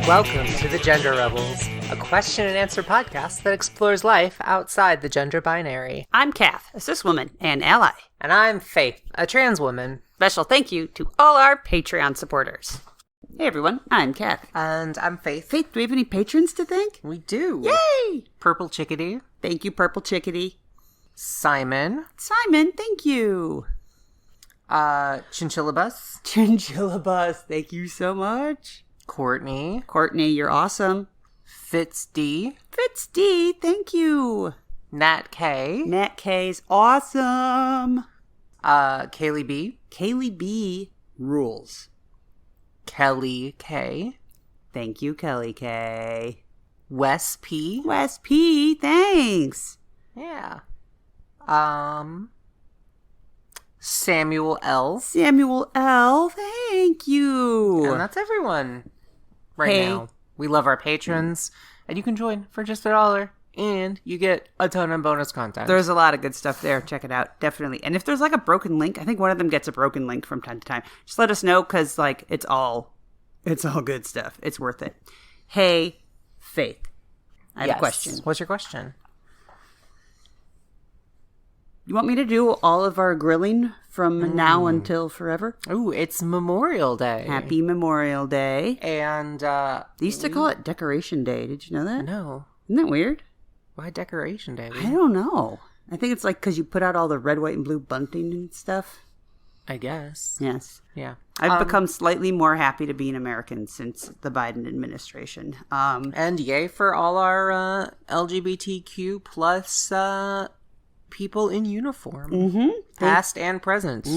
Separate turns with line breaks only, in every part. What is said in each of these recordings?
Welcome to the Gender Rebels, a question and answer podcast that explores life outside the gender binary.
I'm Kath, a cis woman and ally.
And I'm Faith, a trans woman.
Special thank you to all our Patreon supporters. Hey everyone, I'm Kath.
And I'm Faith.
Faith, do we have any patrons to thank?
We do.
Yay!
Purple Chickadee.
Thank you, Purple Chickadee.
Simon,
thank you.
Chinchilla Bus.
Chinchilla Bus, thank you so much.
Courtney,
you're awesome.
Fitz D,
thank you.
Nat K,
Nat K's awesome.
Kaylee B,
rules.
Kelly K,
Thank you, Kelly K.
Wes P,
thanks.
yeah, Samuel L,
thank you.
and that's everyone right
Hey.
now. We love our patrons, and you can join for just $1, and you get a ton of bonus content.
There's a lot of good stuff there. Check it out. Definitely. And if there's like a broken link, I think one of them gets a broken link from time to time. Just let us know because like it's all good stuff. It's worth it. Hey, Faith. I have a question.
What's your question?
You want me to do all of our grilling from now until forever?
Ooh, it's Memorial Day.
Happy Memorial Day.
And,
They used to call it Decoration Day. Did you know that?
no.
Isn't that weird?
Why Decoration Day?
I don't know. I think it's like because you put out all the red, white, and blue bunting and stuff.
I guess.
Yes.
Yeah.
I've become slightly more happy to be an American since the Biden administration.
And yay for all our LGBTQ plus people in uniform. Past and present.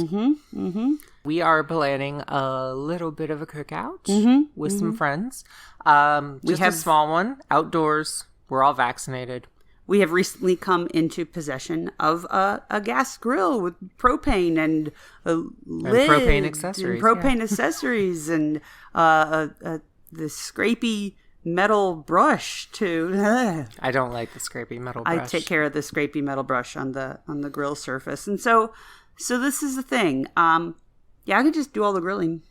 We are planning a little bit of a cookout with some friends. Just a small one, outdoors. We're all vaccinated.
We have recently come into possession of a gas grill with propane and a lid
propane accessories,
and propane accessories and the scrapey metal brush to.
I don't like the scrapey metal brush.
I take care of the scrapey metal brush on the grill surface, and so this is the thing. Yeah, I could just do all the grilling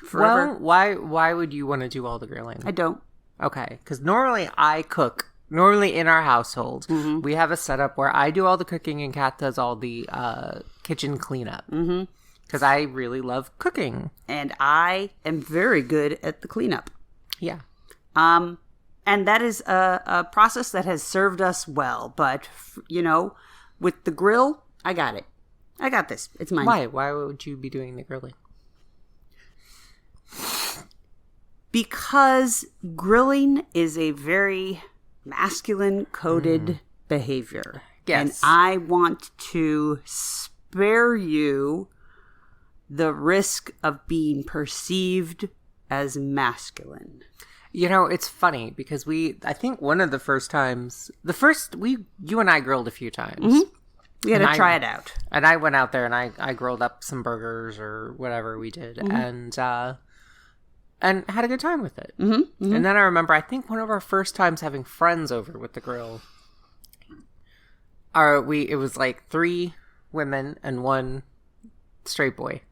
forever.
Well, why would you want to do all the grilling?
I don't.
Okay, because normally I cook. Normally in our household, we have a setup where I do all the cooking and Kat does all the kitchen cleanup. Because I really love cooking.
And I am very good at the cleanup.
Yeah.
And that is a process that has served us well. But, with the grill, I got it. I got this. It's mine.
Why? Why would you be doing the grilling?
Because grilling is a very masculine coded behavior.
Yes.
And I want to spare you the risk of being perceived as masculine.
It's funny because I think one of the first times, you and I grilled a few times.
We had to try it out.
And I went out there and I grilled up some burgers or whatever we did. And had a good time with it. And then I remember, I think one of our first times having friends over with the grill, it was like 3 women and 1 straight boy.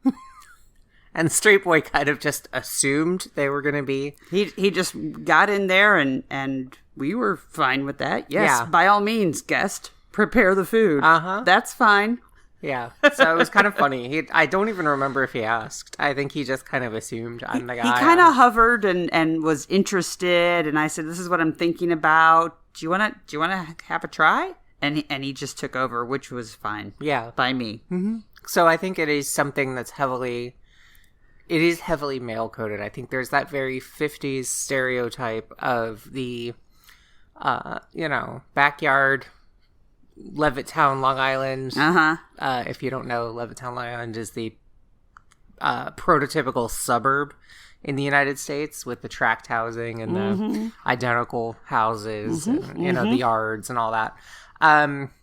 And straight boy kind of just assumed they were going to be.
He just got in there and we were fine with that. Yes,
Yeah.
by all means, guest, prepare the food. That's fine.
Yeah, so it was kind of funny. I don't even remember if he asked. I think he just kind of assumed I'm the guy.
He kind of hovered and was interested, and I said, "This is what I'm thinking about. Do you want to have a try?" And he just took over, which was fine.
Yeah,
by me.
So I think it is something that's heavily male coded. I think there's that very 50s stereotype of the, backyard. Levittown, Long Island. If you don't know, Levittown, Long Island is the prototypical suburb in the United States with the tract housing and the identical houses and, the yards and all that.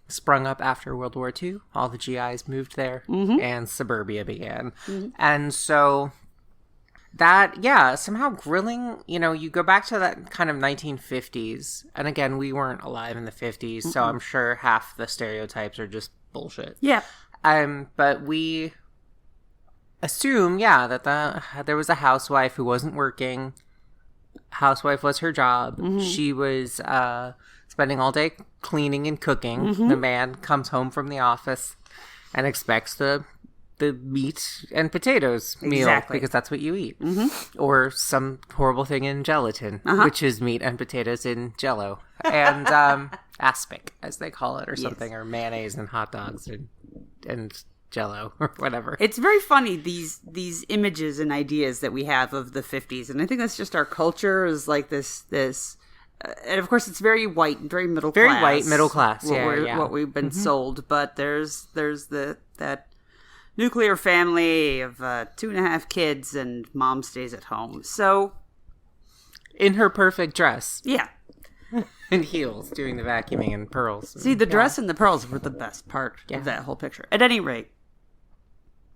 Sprung up after World War II. All the GIs moved there and suburbia began. And so that, somehow grilling, you go back to that kind of 1950s. And again, we weren't alive in the 50s, so I'm sure half the stereotypes are just bullshit.
Yeah.
But we assume, that there was a housewife who wasn't working housewife was her job.
Mm-hmm.
She was spending all day cleaning and cooking.
Mm-hmm.
The man comes home from the office and expects the meat and potatoes meal
Exactly.
because that's what you eat.
Mm-hmm.
Or some horrible thing in gelatin, which is meat and potatoes in Jello. And aspic, as they call it, or something, or mayonnaise and hot dogs and Jello or whatever.
It's very funny, these images and ideas that we have of the 50s, and I think that's just our culture is like this and of course it's very white and very middle class.
Very white, middle class,
what we've been sold, but there's that nuclear family of 2.5 kids and mom stays at home. So
in her perfect dress.
Yeah.
And heels, doing the vacuuming and pearls.
See, the dress and the pearls were the best part of that whole picture. At any rate,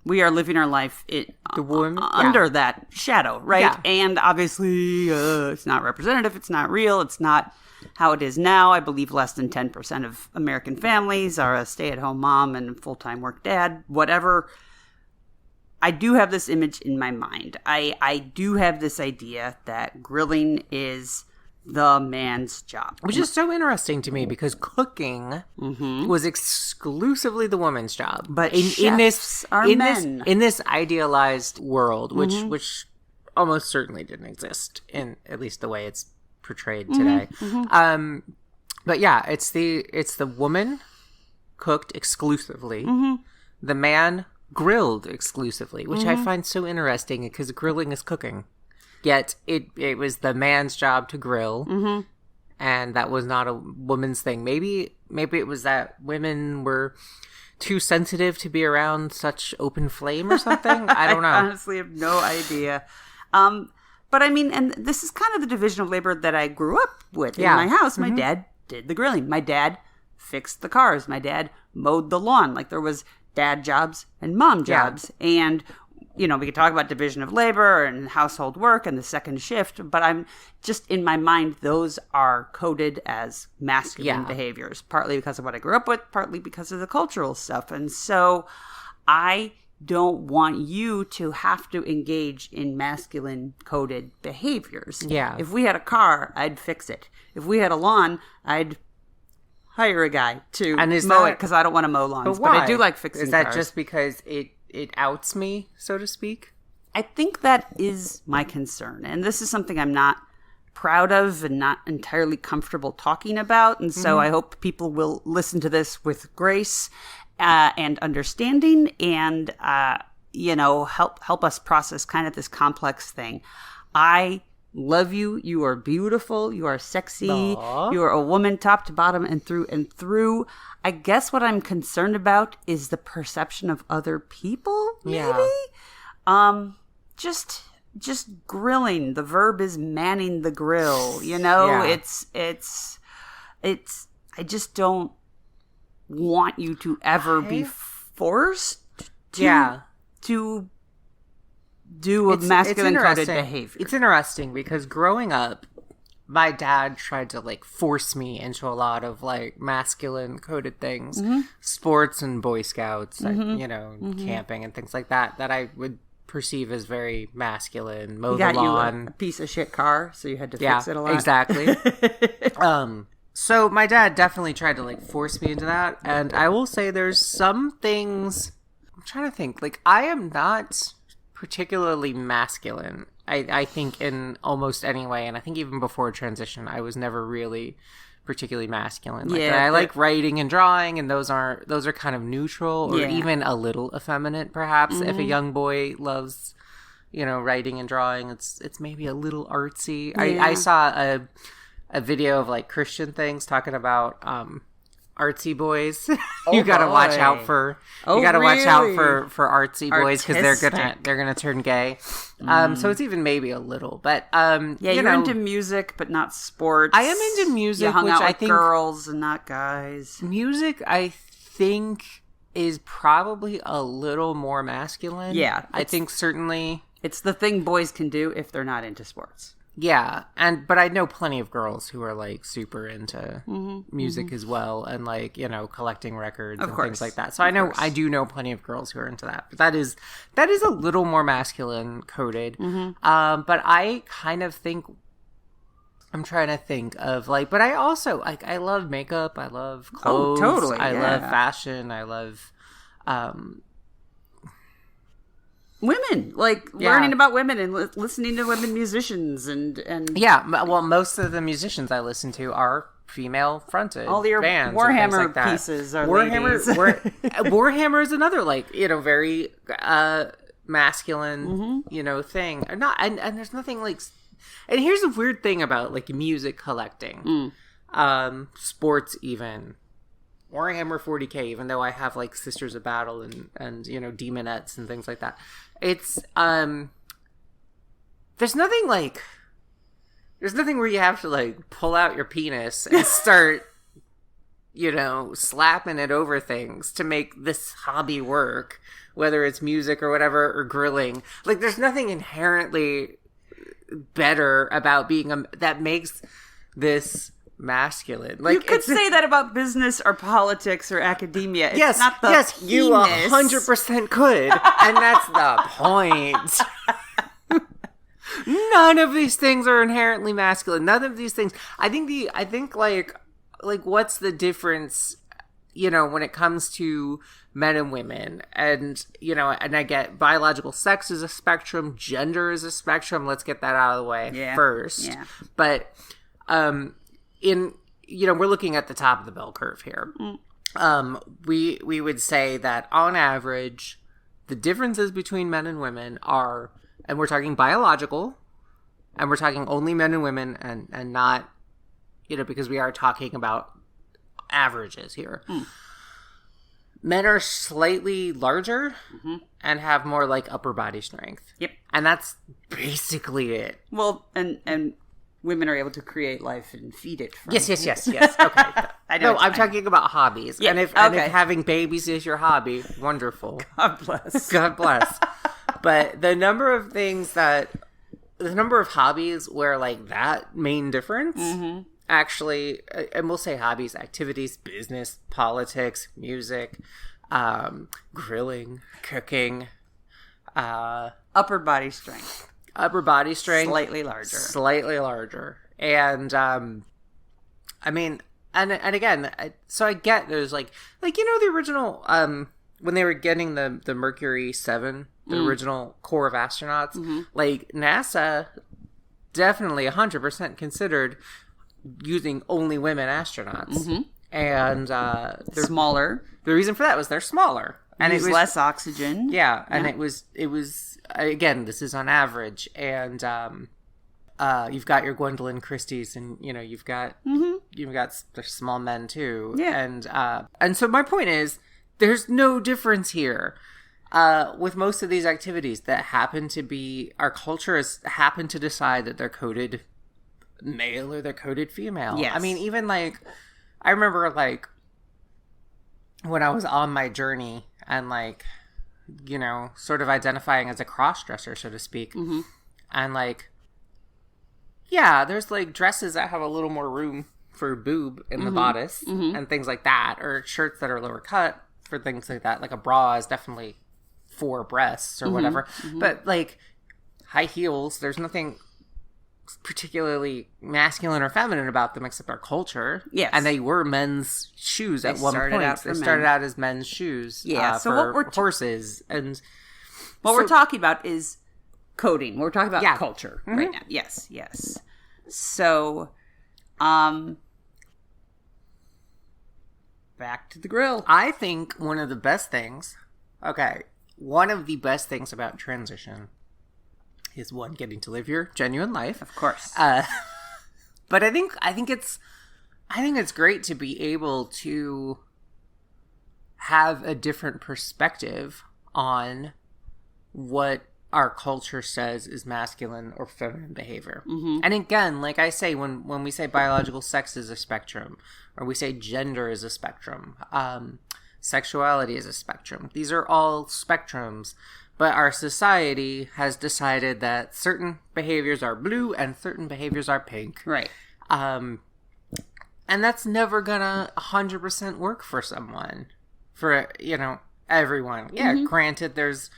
we are living our life under that shadow, right?
Yeah.
And obviously, it's not representative. It's not real. It's not how it is now. I believe less than 10% of American families are a stay-at-home mom and full-time work dad, whatever. I do have this image in my mind. I do have this idea that grilling is the man's job.
Which is so interesting to me because cooking was exclusively the woman's job.
But
in
chefs are men.
In this idealized world, which almost certainly didn't exist in at least the way it's portrayed today. But yeah, it's the woman cooked exclusively. The man grilled exclusively, which I find so interesting because grilling is cooking. Yet it was the man's job to grill, and that was not a woman's thing. Maybe it was that women were too sensitive to be around such open flame or something. I don't know.
I honestly have no idea. But I mean, and this is kind of the division of labor that I grew up with in my house. My dad did the grilling. My dad fixed the cars. My dad mowed the lawn. Like there was dad jobs and mom jobs. And you know, we could talk about division of labor and household work and the second shift, but I'm just in my mind, those are coded as masculine behaviors, partly because of what I grew up with, partly because of the cultural stuff. And so I don't want you to have to engage in masculine coded behaviors.
Yeah.
If we had a car, I'd fix it. If we had a lawn, I'd hire a guy to mow it because I don't want to mow lawns. But I do like fixing cars.
Is that just because it outs me, so to speak?
I think that is my concern. And this is something I'm not proud of and not entirely comfortable talking about. And so I hope people will listen to this with grace and understanding and, help us process kind of this complex thing. I love you. You are beautiful. You are sexy. Aww. You are a woman top to bottom and through and through. I guess what I'm concerned about is the perception of other people, maybe? Yeah. Just grilling. The verb is manning the grill. You know, it's I just don't want you to ever be forced to do a masculine coded behavior.
It's interesting because growing up, my dad tried to force me into a lot of masculine coded things, sports and Boy Scouts, camping and things like that I would perceive as very masculine. Mow the lawn.
You a piece of shit car, so you had to fix it a lot.
Exactly. So my dad definitely tried to force me into that, and I will say there's some things. I'm trying to think. I am not particularly masculine. I think in almost any way, and I think even before transition, I was never really particularly masculine. I like writing and drawing, and those are kind of neutral or even a little effeminate, perhaps. If a young boy loves, writing and drawing, it's maybe a little artsy. Yeah. I saw a video of Christian things talking about artsy boys. You gotta watch out for watch out for artsy boys because they're gonna turn gay. So it's even maybe a little, but
you're into music but not sports.
I am into music,
you hung
which
out
I
with
think
girls and not guys.
Music, I think, is probably a little more masculine. Yeah, I think certainly
it's the thing boys can do if they're not into sports.
Yeah, but I know plenty of girls who are super into music as well, and collecting records and things like that. So I do know plenty of girls who are into that. But that is a little more masculine coded. But I kind of think I'm trying to think of like, but I also like, I love makeup. I love clothes.
Oh, totally.
I love fashion. I love,
women, like learning about women and listening to women musicians and
yeah. Well, most of the musicians I listen to are female fronted.
all your
bands
Warhammer
like
pieces are
Warhammer.
ladies.
Warhammer is another like very masculine thing. Not and there's nothing like. And here's a weird thing about like music collecting, sports even. Warhammer 40K, even though I have like Sisters of Battle and Demonettes and things like that. It's there's nothing where you have to like pull out your penis and start slapping it over things to make this hobby work, whether it's music or whatever, or grilling. Like there's nothing inherently better about being that makes this masculine. Like
you could say that about business or politics or academia. It's not the
yes, you 100% could, and that's the point. None of these things are inherently masculine. None of these things. I think like what's the difference? When it comes to men and women, and and I get biological sex is a spectrum, gender is a spectrum. Let's get that out of the way first. Yeah. But we're looking at the top of the bell curve here. We would say that on average, the differences between men and women are, and we're talking biological, and we're talking only men and women, and not, because we are talking about averages here. Men are slightly larger and have more like upper body strength.
Yep.
And that's basically it.
Well, and women are able to create life and feed it.
Yes. Okay. I'm talking about hobbies.
Yeah.
And if having babies is your hobby, wonderful.
God bless.
God bless. But the number of hobbies where like that main difference actually, and we'll say hobbies, activities, business, politics, music, grilling, cooking,
upper body strength,
slightly larger. And I mean, and again, so I get there's like the original when they were getting the Mercury VII, the original core of astronauts, like NASA definitely 100% considered using only women astronauts, and
smaller.
The reason for that was they're smaller and it was
less oxygen.
Yeah, and it was again, this is on average, and you've got your Gwendolyn Christie's, and you've got the small men too, and so my point is there's no difference here. With most of these activities that happen to be, our culture has happened to decide that they're coded male or they're coded female.
Yes.
I mean, even like, I remember like when I was on my journey and like, sort of identifying as a cross-dresser, so to speak. And like, yeah, there's like dresses that have a little more room for boob in the bodice and things like that, or shirts that are lower cut for things like that. Like a bra is definitely for breasts or whatever. But like high heels, there's nothing particularly masculine or feminine about them except our culture. Yes. And they were men's shoes at one point. They started out as men's shoes
so
for
what we're
horses. And
what we're talking about is coding. We're talking about culture right now. Yes. So, back to the grill.
I think one of the best things about transition is one, getting to live your genuine life,
of course.
But I think it's great to be able to have a different perspective on what our culture says is masculine or feminine behavior. And again, like I say, when we say biological sex is a spectrum, or we say gender is a spectrum, sexuality is a spectrum. These are all spectrums. But our society has decided that certain behaviors are blue and certain behaviors are pink.
Right.
And that's never gonna 100% work for someone. For, everyone. Yeah, granted, there's,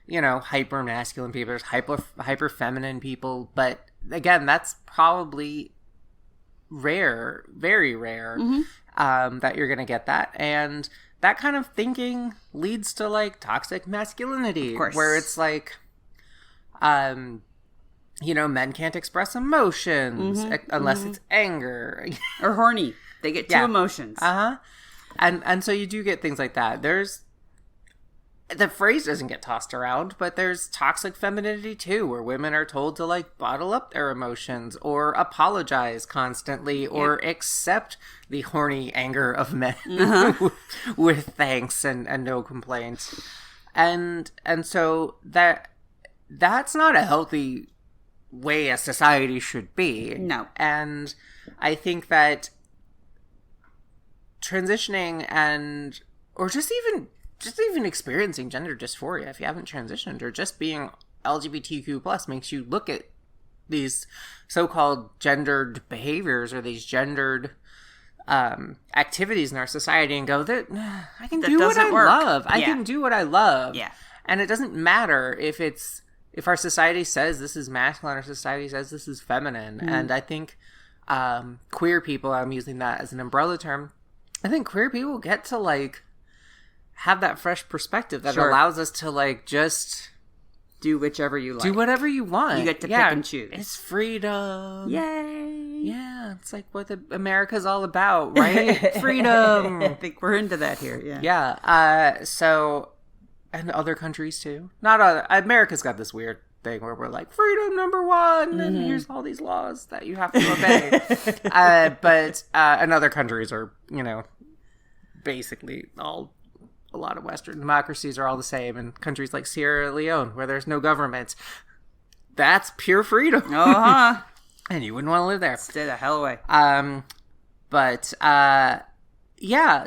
hyper masculine people, there's hyper feminine people. But again, that's probably rare, very rare, that you're going to get that. And that kind of thinking leads to, like, toxic masculinity.
Of course.
Where it's like, you know, men can't express emotions unless it's anger.
Or horny. They get two emotions.
And so you do get things like that. The phrase doesn't get tossed around, but there's toxic femininity too, where women are told to, like, bottle up their emotions or apologize constantly or accept the horny anger of men with thanks and no complaints. And so that's not a healthy way a society should be.
No.
And I think that transitioning or just even experiencing gender dysphoria, if you haven't transitioned, or just being LGBTQ plus, makes you look at these so-called gendered behaviors or these gendered activities in our society and go, I can do what I love. I can do what I love.
Yeah.
And it doesn't matter if our society says this is masculine or society says this is feminine. And I think queer people, I'm using that as an umbrella term, I think queer people get to, like, have that fresh perspective that allows us to, like, just
do whichever you like.
Do whatever you want.
You get to pick and choose.
It's freedom.
Yay.
Yeah, it's like what America's all about, right? Freedom.
I think we're into that here, yeah.
Yeah. So, and other countries too. America's got this weird thing where we're like, freedom #1, and here's all these laws that you have to obey. And other countries are, you know, basically a lot of Western democracies are all the same, and countries like Sierra Leone, where there's no government, that's pure freedom. And you wouldn't want to live there.
Stay the hell away.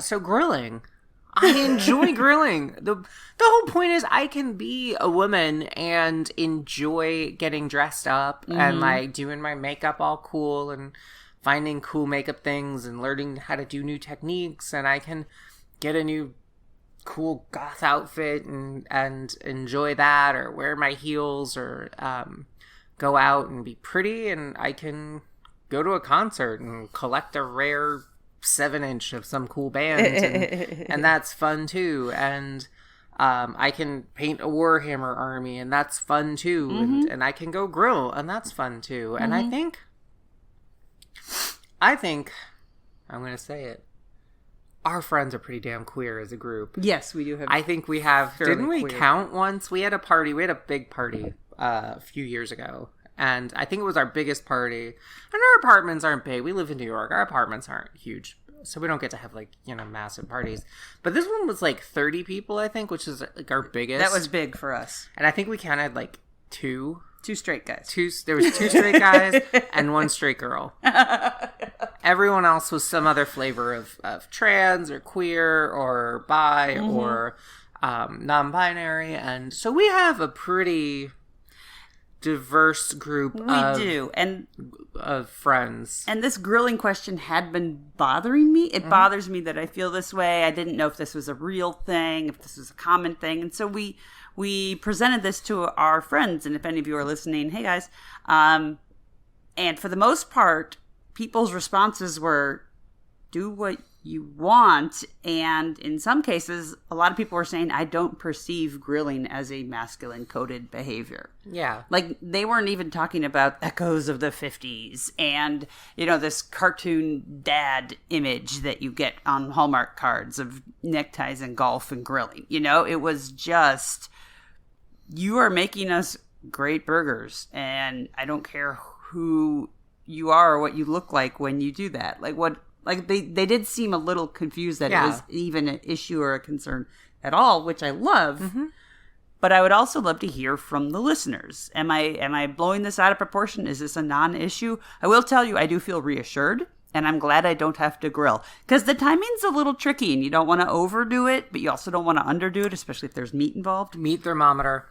So grilling. I enjoy grilling. The whole point is I can be a woman and enjoy getting dressed up and, like, doing my makeup all cool and finding cool makeup things and learning how to do new techniques, and I can get a new cool goth outfit and enjoy that, or wear my heels, or go out and be pretty, and I can go to a concert and collect a rare 7-inch of some cool band, and that's fun too. And I can paint a Warhammer army, and that's fun too. And I can go grill, and that's fun too. And I think I'm gonna say it, our friends are pretty damn queer as a group.
Yes, we do have.
I think we have. Didn't we
queer.
Count once? We had a party. We had a big party a few years ago, and I think it was our biggest party. And our apartments aren't big. We live in New York. Our apartments aren't huge, so we don't get to have, like, you know, massive parties. But this one was like 30 people, I think, which is, like, our biggest.
That was big for us.
And I think we counted, like, two
straight guys.
There was 2 straight guys and 1 straight girl. Everyone else was some other flavor of trans or queer or bi or non-binary. And so we have a pretty diverse group of friends.
And this grilling question had been bothering me. It bothers me that I feel this way. I didn't know if this was a real thing, if this was a common thing. And so we presented this to our friends, and if any of you are listening, hey guys. And for the most part, people's responses were, do what you want. And in some cases, a lot of people were saying, I don't perceive grilling as a masculine coded behavior.
Yeah.
Like, they weren't even talking about echoes of the 50s and, you know, this cartoon dad image that you get on Hallmark cards of neckties and golf and grilling. You know, it was just, you are making us great burgers, and I don't care who you are or what you look like when you do that. They did seem a little confused that it was even an issue or a concern at all, which I love. But I would also love to hear from the listeners. Am I blowing this out of proportion? Is this a non-issue? I will tell you, I do feel reassured, and I'm glad I don't have to grill. Because the timing's a little tricky, and you don't want to overdo it, but you also don't want to underdo it, especially if there's meat involved.
Meat thermometer.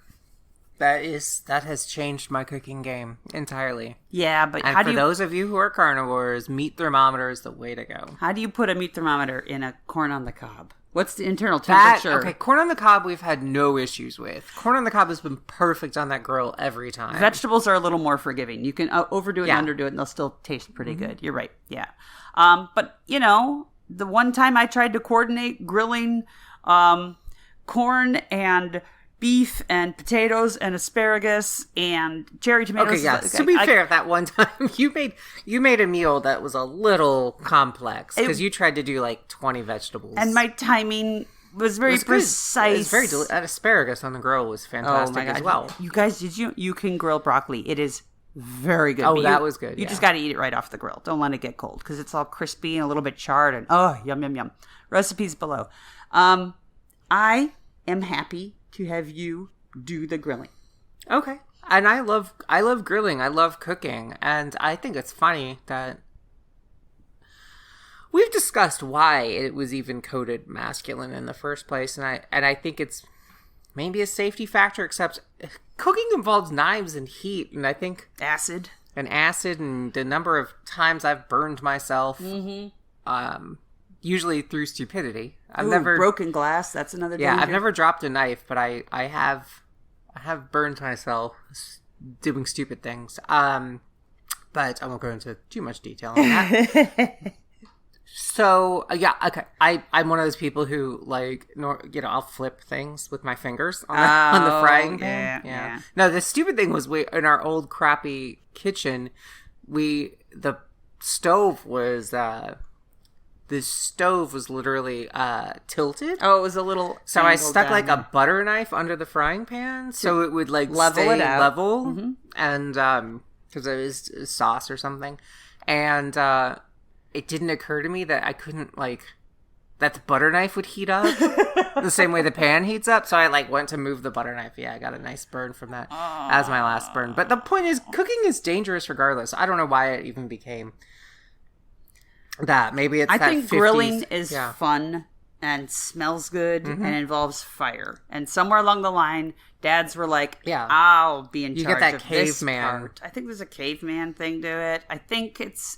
That has changed my cooking game entirely.
Yeah, but
and for those of you who are carnivores, meat thermometer is the way to go.
How do you put a meat thermometer in a corn on the cob? What's the internal temperature?
Okay, corn on the cob we've had no issues with. Corn on the cob has been perfect on that grill every time.
Vegetables are a little more forgiving. You can overdo it and underdo it, and they'll still taste pretty good. You're right. Yeah. But, the one time I tried to coordinate grilling corn and beef and potatoes and asparagus and cherry tomatoes.
Okay, yeah. To be fair, that one time you made a meal that was a little complex because you tried to do like 20 vegetables,
and my timing was very precise.
It was very that asparagus on the grill was fantastic as well.
You guys, you can grill broccoli? It is very good.
Oh, that was good.
You just got to eat it right off the grill. Don't let it get cold because it's all crispy and a little bit charred. And yum yum yum. Recipes below. I am happy to have you do the grilling.
Okay. And I love grilling. I love cooking. And I think it's funny that we've discussed why it was even coded masculine in the first place. And I think it's maybe a safety factor, except cooking involves knives and heat. And I think
acid
and the number of times I've burned myself, usually through stupidity. I've never
broken glass. That's another danger.
Yeah, I've never dropped a knife, but I have burned myself doing stupid things. But I won't go into too much detail on that. So yeah, okay. I'm one of those people who I'll flip things with my fingers on the frying pan. Yeah. No, the stupid thing was in our old crappy kitchen, the stove was literally tilted.
Oh, it was a little.
So I stuck like a butter knife under the frying pan, so it would like
level it out.
Level, and because it was sauce or something, and it didn't occur to me that I couldn't that the butter knife would heat up the same way the pan heats up. So I went to move the butter knife. Yeah, I got a nice burn from that as my last burn. But the point is, cooking is dangerous regardless. I don't know why it even became that. Maybe it's I think 50s.
Grilling is fun and smells good and involves fire. And somewhere along the line, dads were like, I'll be in charge
get that
of
caveman.
This part. I think there's a caveman thing to it. I think it's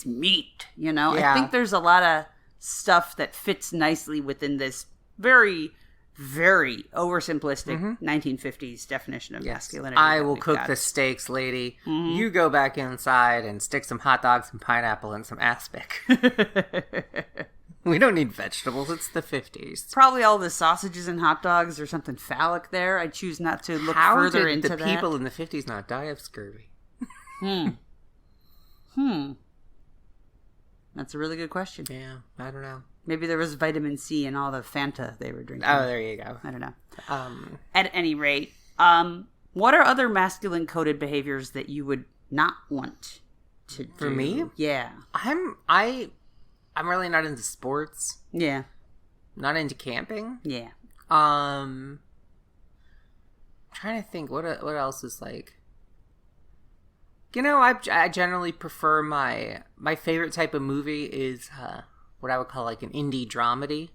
meat, Yeah. I think there's a lot of stuff that fits nicely within this very, very oversimplistic 1950s definition of masculinity.
I will cook the steaks, lady. You go back inside and stick some hot dogs and pineapple and some aspic. We don't need vegetables. It's the 50s.
Probably all the sausages and hot dogs or something phallic there. I choose not to look further into that.
How did the people in the 50s not die of scurvy?
That's a really good question.
Yeah, I don't know.
Maybe there was vitamin C in all the Fanta they were drinking.
Oh, there you go.
I don't know. At any rate, what are other masculine coded behaviors that you would not want to do?
For me?
Yeah.
I'm really not into sports.
Yeah.
Not into camping.
Yeah.
I'm trying to think what else is I generally prefer my favorite type of movie is what I would call an indie dramedy.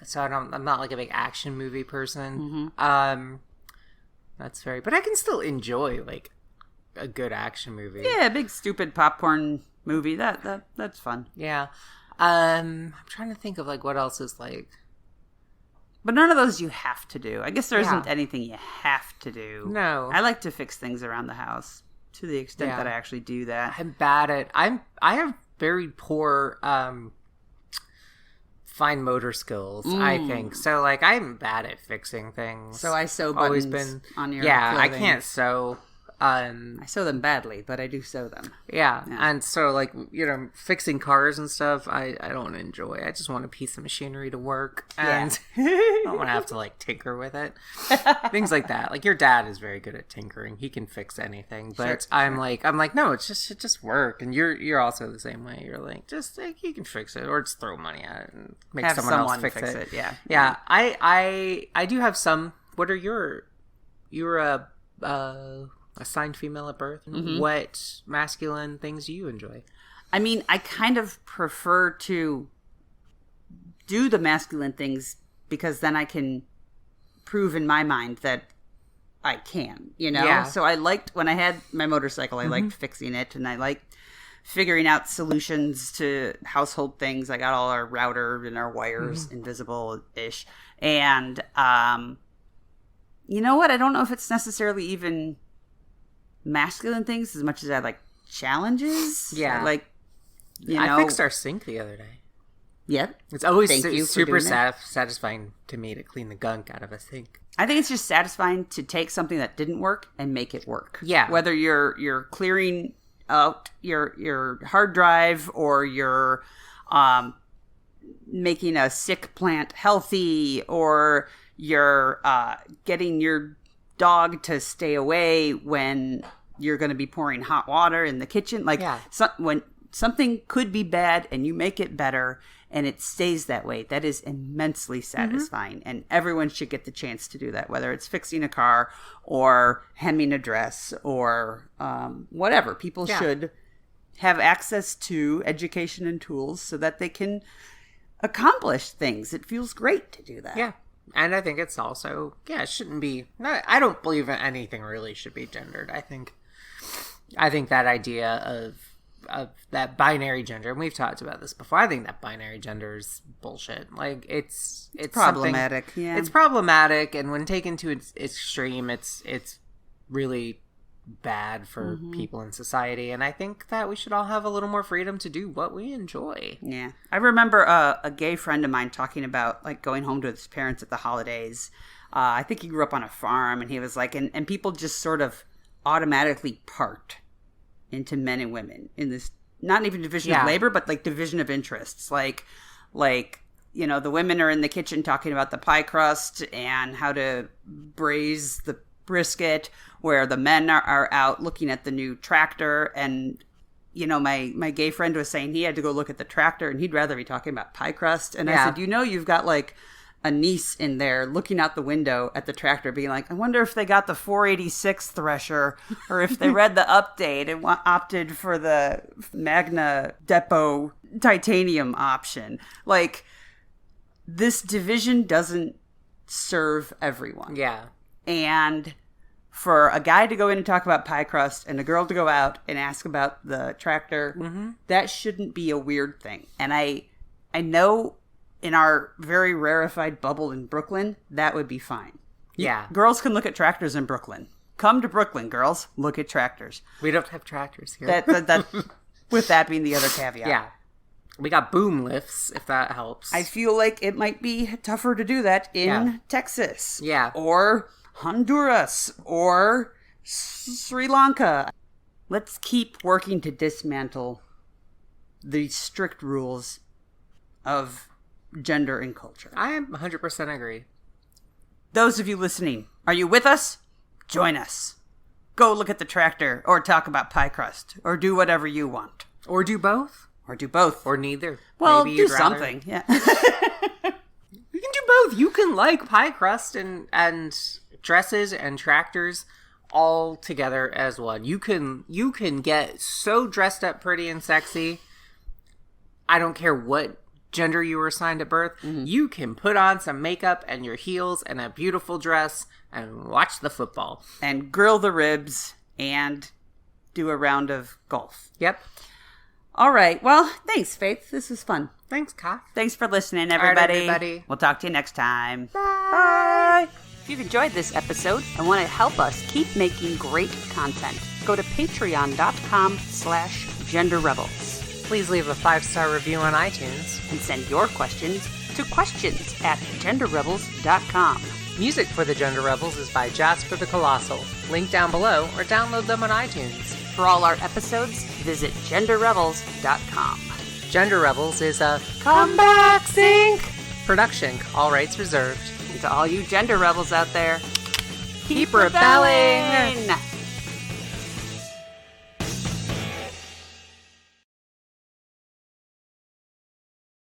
So I'm not a big action movie person. But I can still enjoy a good action movie.
Yeah, a big stupid popcorn movie. That's fun.
Yeah. I'm trying to think of what else is
But none of those you have to do. I guess there isn't anything you have to do.
No.
I like to fix things around the house to the extent that I actually do that.
I'm bad at I have very poor fine motor skills, I think. So I'm bad at fixing things.
So I sew buttons on your clothing.
I can't sew.
I sew them badly, but I do sew them.
Yeah. And so fixing cars and stuff, I don't enjoy. I just want a piece of machinery to work, and I don't want to have to tinker with it. Things like that. Your dad is very good at tinkering; he can fix anything. But I'm like, no, it just work. And you're also the same way. You're just you can fix it, or just throw money at it and make someone else fix it. Yeah. I do have some. What are you're assigned female at birth. What masculine things do you enjoy?
I mean, I kind of prefer to do the masculine things because then I can prove in my mind that I can, Yeah. So I liked, when I had my motorcycle, I liked fixing it, and I liked figuring out solutions to household things. I got all our router and our wires invisible-ish. And you know what? I don't know if it's necessarily even masculine things as much as I like challenges.
Yeah.
Like,
I fixed our sink the other day.
Yep.
It's always
Thank you for
super
doing that.
satisfying to me to clean the gunk out of a sink.
I think it's just satisfying to take something that didn't work and make it work.
Yeah.
Whether you're clearing out your hard drive or you're making a sick plant healthy, or you're getting your dog to stay away when you're going to be pouring hot water in the kitchen. Like when something could be bad and you make it better and it stays that way, that is immensely satisfying. And everyone should get the chance to do that, whether it's fixing a car or hemming a dress or whatever. People should have access to education and tools so that they can accomplish things. It feels great to do that.
Yeah. And I think it's also, it shouldn't be, I don't believe anything really should be gendered. I think that idea of that binary gender, and we've talked about this before, I think that binary gender is bullshit. Like, it's
problematic. Yeah.
It's problematic, and when taken to its extreme, it's really bad for people in society. And I think that we should all have a little more freedom to do what we enjoy.
Yeah. I remember a gay friend of mine talking about, like, going home to his parents at the holidays. I think he grew up on a farm, and he was like, and people just sort of automatically part into men and women in this, not even division of labor, but like division of interests. Like, the women are in the kitchen talking about the pie crust and how to braise the brisket, where the men are out looking at the new tractor. And, my gay friend was saying he had to go look at the tractor and he'd rather be talking about pie crust. And I said, you've got like a niece in there looking out the window at the tractor being like, I wonder if they got the 486 thresher or if they read the update and opted for the Magna Depot titanium option. Like, this division doesn't serve everyone.
Yeah.
And for a guy to go in and talk about pie crust and a girl to go out and ask about the tractor, that shouldn't be a weird thing. And I know in our very rarefied bubble in Brooklyn, that would be fine.
Yeah.
Girls can look at tractors in Brooklyn. Come to Brooklyn, girls. Look at tractors.
We don't have tractors here.
That with that being the other caveat.
Yeah. We got boom lifts, if that helps.
I feel like it might be tougher to do that in Texas.
Yeah.
Or Honduras. Or Sri Lanka. Let's keep working to dismantle the strict rules of gender and culture.
I 100% agree.
Those of you listening, are you with us? Join us. Go look at the tractor, or talk about pie crust, or do whatever you want.
Or do both.
Or do both.
Or neither.
Well,
Maybe
do
you'd rather...
something. Yeah.
You can do both. You can like pie crust and dresses and tractors all together as one. You can get so dressed up pretty and sexy. I don't care what gender you were assigned at birth. You can put on some makeup and your heels and a beautiful dress and watch the football. And
grill the ribs and do a round of golf.
Yep.
All right. Well, thanks, Faith. This was fun.
Thanks, Ka.
Thanks for listening, everybody.
All right, everybody.
We'll talk to you next time.
Bye.
If you've enjoyed this episode and want to help us keep making great content, go to patreon.com/genderrebels.
Please leave a 5-star review on iTunes.
And send your questions to questions@genderrebels.com.
Music for the Gender Rebels is by Jasper the Colossal. Link down below or download them on iTunes.
For all our episodes, visit genderrebels.com.
Gender Rebels is a Comeback Sync production. All rights reserved.
And to all you gender rebels out there,
keep rebelling!